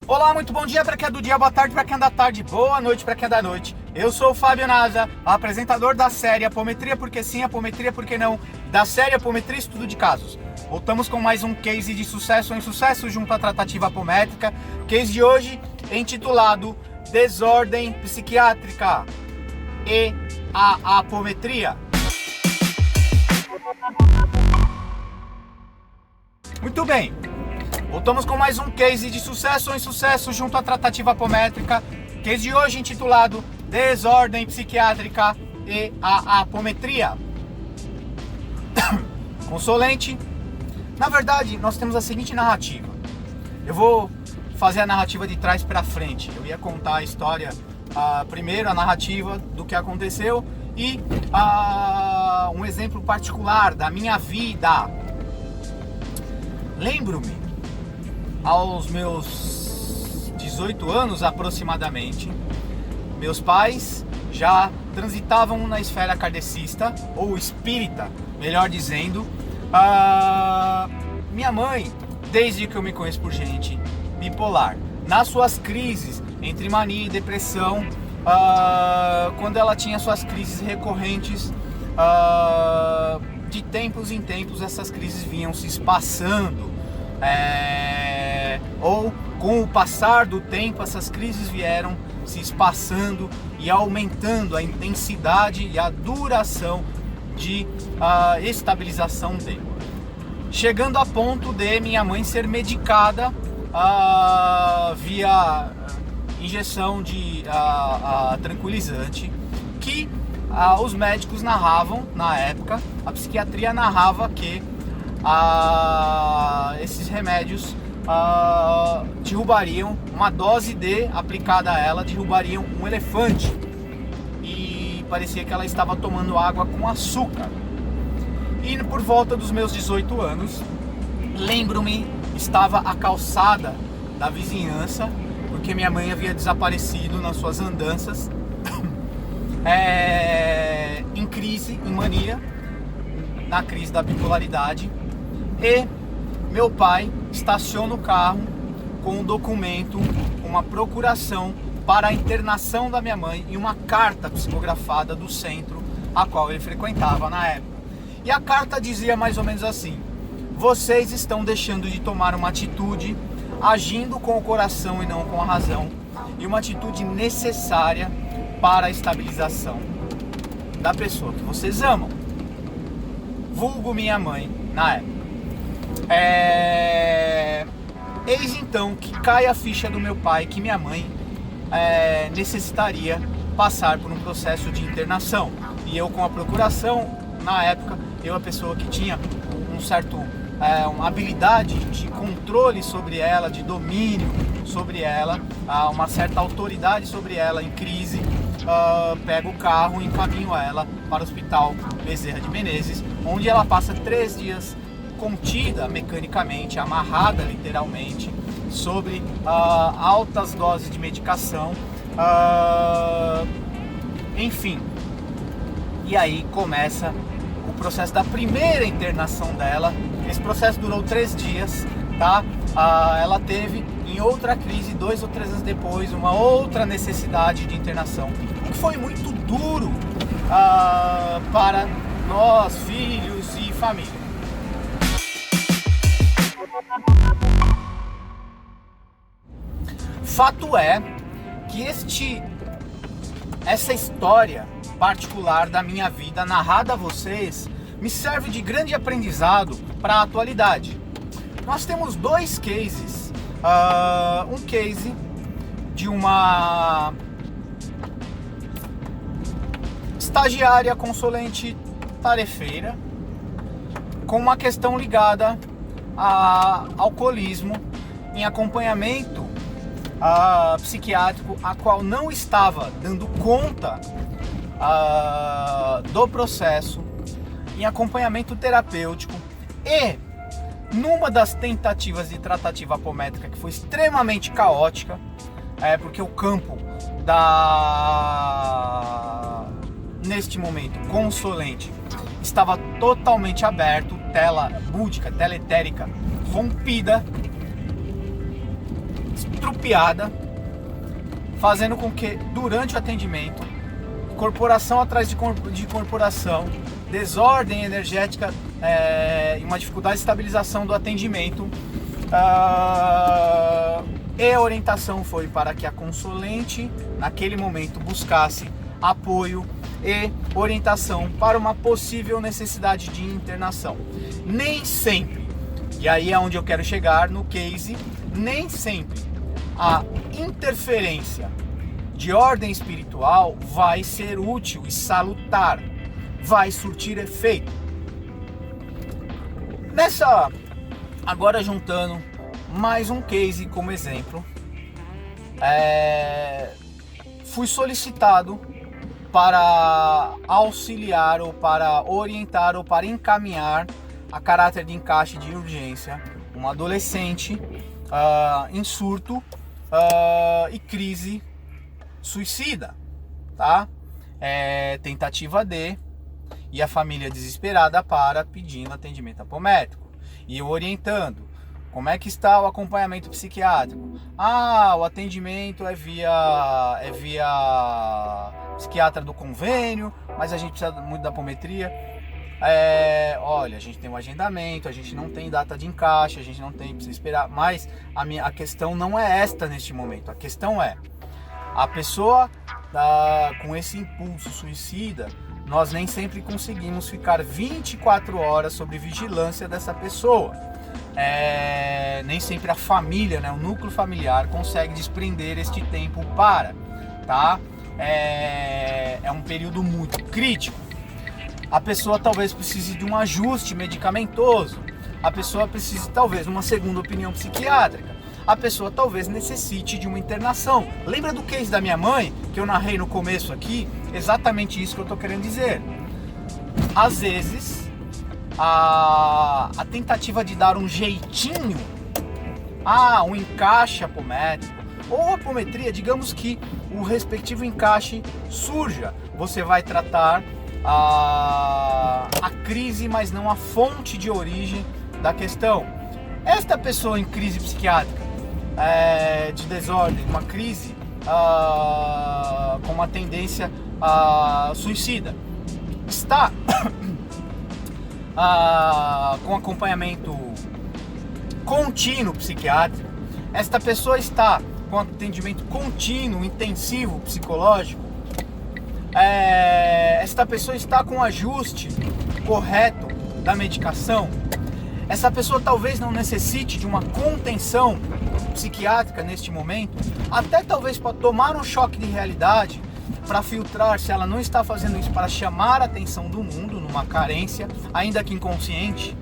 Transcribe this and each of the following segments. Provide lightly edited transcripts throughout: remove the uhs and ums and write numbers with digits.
Olá, muito bom dia para quem é do dia, boa tarde para quem é da tarde, boa noite para quem é da noite. Eu sou o Fábio Naza, apresentador da série Apometria Porque Sim, Apometria Porque Não, da série Apometria Estudo de Casos. Voltamos com mais um case de sucesso ou insucesso junto à tratativa apométrica. Case de hoje intitulado Desordem Psiquiátrica e a Apometria. Muito bem. Voltamos com mais um case de sucesso ou insucesso junto à tratativa apométrica. Case de hoje intitulado Desordem Psiquiátrica e a Apometria. Consolente. Na verdade, nós temos a seguinte narrativa. Eu vou fazer a narrativa de trás para frente. Eu ia contar a história, primeiro a narrativa do que aconteceu e um exemplo particular da minha vida. Lembro-me, aos meus 18 anos aproximadamente, meus pais já transitavam na esfera kardecista, ou espírita, melhor dizendo. Minha mãe, desde que eu me conheço por gente, bipolar. Nas suas crises entre mania e depressão, quando ela tinha suas crises recorrentes, de tempos em tempos essas crises vinham se espaçando. Ou com o passar do tempo essas crises vieram se espaçando e aumentando a intensidade e a duração de estabilização dele, chegando a ponto de minha mãe ser medicada via injeção de tranquilizante, que os médicos narravam na época, a psiquiatria narrava que esses remédios derrubariam, uma dose aplicada a ela derrubariam um elefante, e parecia que ela estava tomando água com açúcar. E por volta dos meus 18 anos, lembro-me, estava a calçada da vizinhança, porque minha mãe havia desaparecido nas suas andanças, em crise, em mania, na crise da bipolaridade. E meu pai estaciona o carro com um documento, uma procuração para a internação da minha mãe e uma carta psicografada do centro a qual ele frequentava na época. E a carta dizia mais ou menos assim: vocês estão deixando de tomar uma atitude, agindo com o coração e não com a razão, e uma atitude necessária para a estabilização da pessoa que vocês amam, vulgo minha mãe na época. Eis então que cai a ficha do meu pai que minha mãe necessitaria passar por um processo de internação. E eu, com a procuração, na época, eu, a pessoa que tinha uma habilidade de controle sobre ela, de domínio sobre ela, uma certa autoridade sobre ela em crise, pego o carro e encaminho ela para o Hospital Bezerra de Menezes, onde ela passa 3 dias contida mecanicamente, amarrada literalmente, sobre altas doses de medicação, enfim. E aí começa o processo da primeira internação dela. Esse processo durou 3 dias, tá? Ela teve, em outra crise, 2 ou 3 anos depois, uma outra necessidade de internação, o que foi muito duro para nós, filhos e família. Fato é que essa história particular da minha vida narrada a vocês me serve de grande aprendizado para a atualidade. Nós temos 2 cases. Um case de uma estagiária consulente tarefeira com uma questão ligada a alcoolismo em acompanhamento psiquiátrico, a qual não estava dando conta do processo, em acompanhamento terapêutico, e numa das tentativas de tratativa apométrica que foi extremamente caótica, porque o campo neste momento consolente estava totalmente aberto, tela búdica, tela etérica rompida, estrupiada, fazendo com que durante o atendimento, corporação atrás de corporação, desordem energética e uma dificuldade de estabilização do atendimento, e a orientação foi para que a consulente naquele momento buscasse apoio e orientação para uma possível necessidade de internação. Nem sempre, e aí é onde eu quero chegar no case, nem sempre a interferência de ordem espiritual vai ser útil e salutar, vai surtir efeito. Agora juntando mais um case como exemplo, fui solicitado para auxiliar ou para orientar ou para encaminhar a caráter de encaixe de urgência uma adolescente em surto e crise suicida, tá? Tentativa de, e a família desesperada pedindo atendimento apométrico e eu orientando. Como é que está o acompanhamento psiquiátrico? O atendimento é via psiquiatra do convênio, mas a gente precisa muito da apometria. Olha, a gente tem um agendamento, a gente não tem data de encaixe, a gente não tem, precisa esperar. Mas a questão não é esta neste momento. A questão é, a pessoa com esse impulso suicida, nós nem sempre conseguimos ficar 24 horas sob vigilância dessa pessoa. Nem sempre a família, o núcleo familiar consegue desprender este tempo tá? É um período muito crítico. A pessoa talvez precise de um ajuste medicamentoso, a pessoa precise talvez de uma segunda opinião psiquiátrica, a pessoa talvez necessite de uma internação. Lembra do case da minha mãe, que eu narrei no começo aqui? Exatamente isso que eu estou querendo dizer. Às vezes, a tentativa de dar um jeitinho, um encaixe apométrico, ou apometria, digamos que o respectivo encaixe surja, você vai tratar a crise, mas não a fonte de origem da questão. Esta pessoa em crise psiquiátrica, de desordem, uma crise com uma tendência suicida, está com acompanhamento contínuo psiquiátrico, esta pessoa está com atendimento contínuo, intensivo, psicológico, esta pessoa está com ajuste correto da medicação, essa pessoa talvez não necessite de uma contenção psiquiátrica neste momento, até talvez para tomar um choque de realidade, para filtrar se ela não está fazendo isso para chamar a atenção do mundo, numa carência, ainda que inconsciente.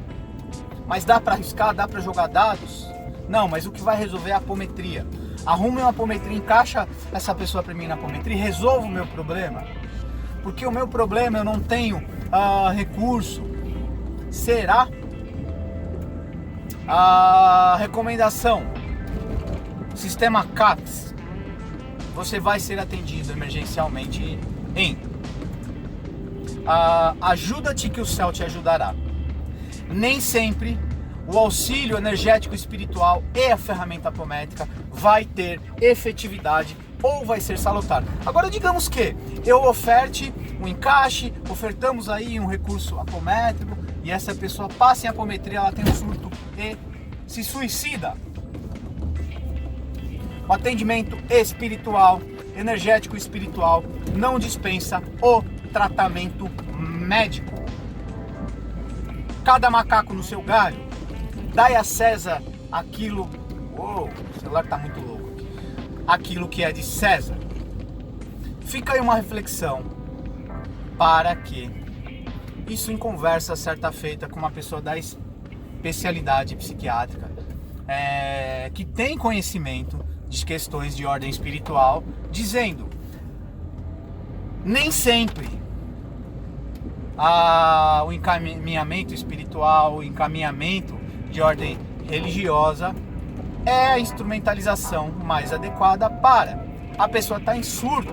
Mas dá para arriscar, dá para jogar dados? Não, mas o que vai resolver é a apometria. Arrume uma apometria, encaixa essa pessoa para mim na apometria e resolva o meu problema. Porque o meu problema eu não tenho recurso. Será? A recomendação: sistema CAPS. Você vai ser atendido emergencialmente em ajuda-te que o céu te ajudará. Nem sempre o auxílio energético espiritual e a ferramenta apométrica vai ter efetividade ou vai ser salutar. Agora digamos que eu oferte um encaixe, ofertamos aí um recurso apométrico e essa pessoa passa em apometria, ela tem um surto e se suicida. O atendimento espiritual, energético espiritual, não dispensa o tratamento médico. Cada macaco no seu galho. Dai a César aquilo... o celular está muito louco aqui. Aquilo que é de César. Fica aí uma reflexão para que isso em conversa certa feita com uma pessoa da especialidade psiquiátrica que tem conhecimento de questões de ordem espiritual, dizendo: nem sempre o encaminhamento espiritual, o encaminhamento de ordem religiosa é a instrumentalização mais adequada para a pessoa estar em surto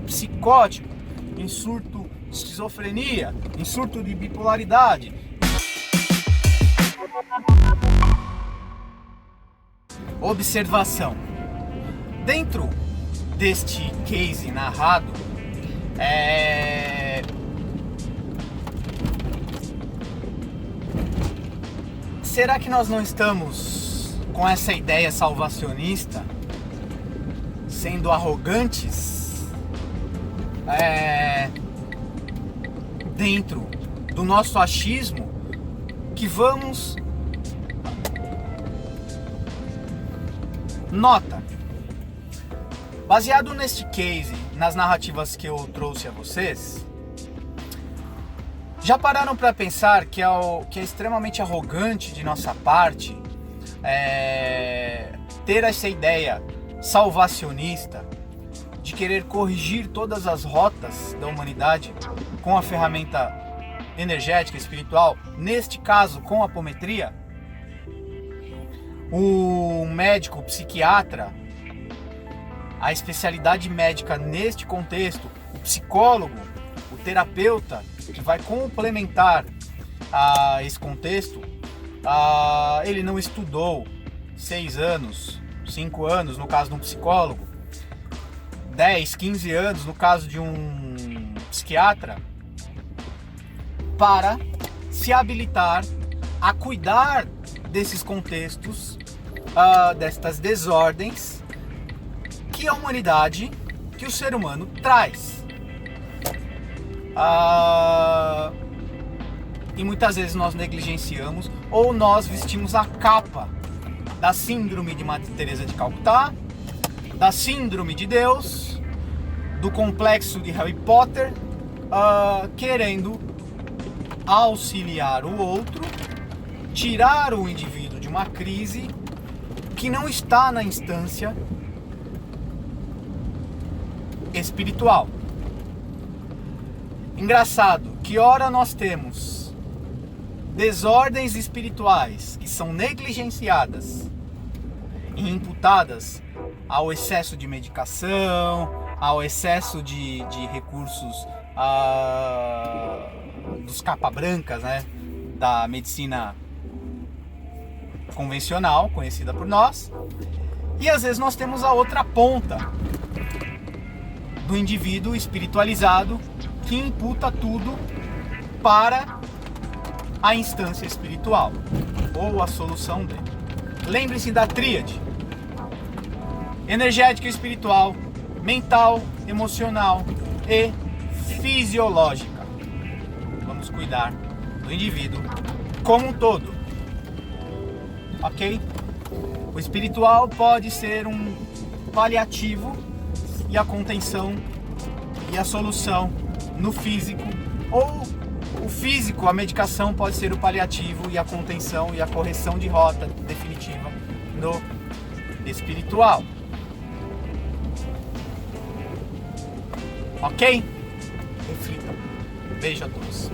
psicótico, em surto de esquizofrenia, em surto de bipolaridade. Observação. Dentro deste case narrado, será que nós não estamos com essa ideia salvacionista sendo arrogantes dentro do nosso achismo que vamos... Nota, baseado neste case, nas narrativas que eu trouxe a vocês, já pararam para pensar que é extremamente arrogante de nossa parte ter essa ideia salvacionista de querer corrigir todas as rotas da humanidade com a ferramenta energética, espiritual, neste caso com a apometria? O médico, o psiquiatra, a especialidade médica neste contexto, o psicólogo, o terapeuta que vai complementar esse contexto, ele não estudou 6 anos, 5 anos no caso de um psicólogo, 10, 15 anos no caso de um psiquiatra, para se habilitar a cuidar desses contextos, destas desordens que a humanidade, que o ser humano traz. E muitas vezes nós negligenciamos ou nós vestimos a capa da síndrome de Madre Teresa de Calcutá, da síndrome de Deus, do complexo de Harry Potter, querendo auxiliar o outro, tirar o indivíduo de uma crise que não está na instância espiritual. Engraçado que ora nós temos desordens espirituais que são negligenciadas e imputadas ao excesso de medicação, ao excesso de recursos dos capa-brancas, né, da medicina convencional, conhecida por nós. E às vezes nós temos a outra ponta do indivíduo espiritualizado que imputa tudo para a instância espiritual ou a solução dele. Lembre-se da tríade: energética e espiritual, mental, emocional e fisiológica. Vamos cuidar do indivíduo como um todo, ok? O espiritual pode ser um paliativo e a contenção e a solução no físico, ou o físico, a medicação pode ser o paliativo e a contenção e a correção de rota definitiva no espiritual. Ok? Reflitam. Beijo a todos.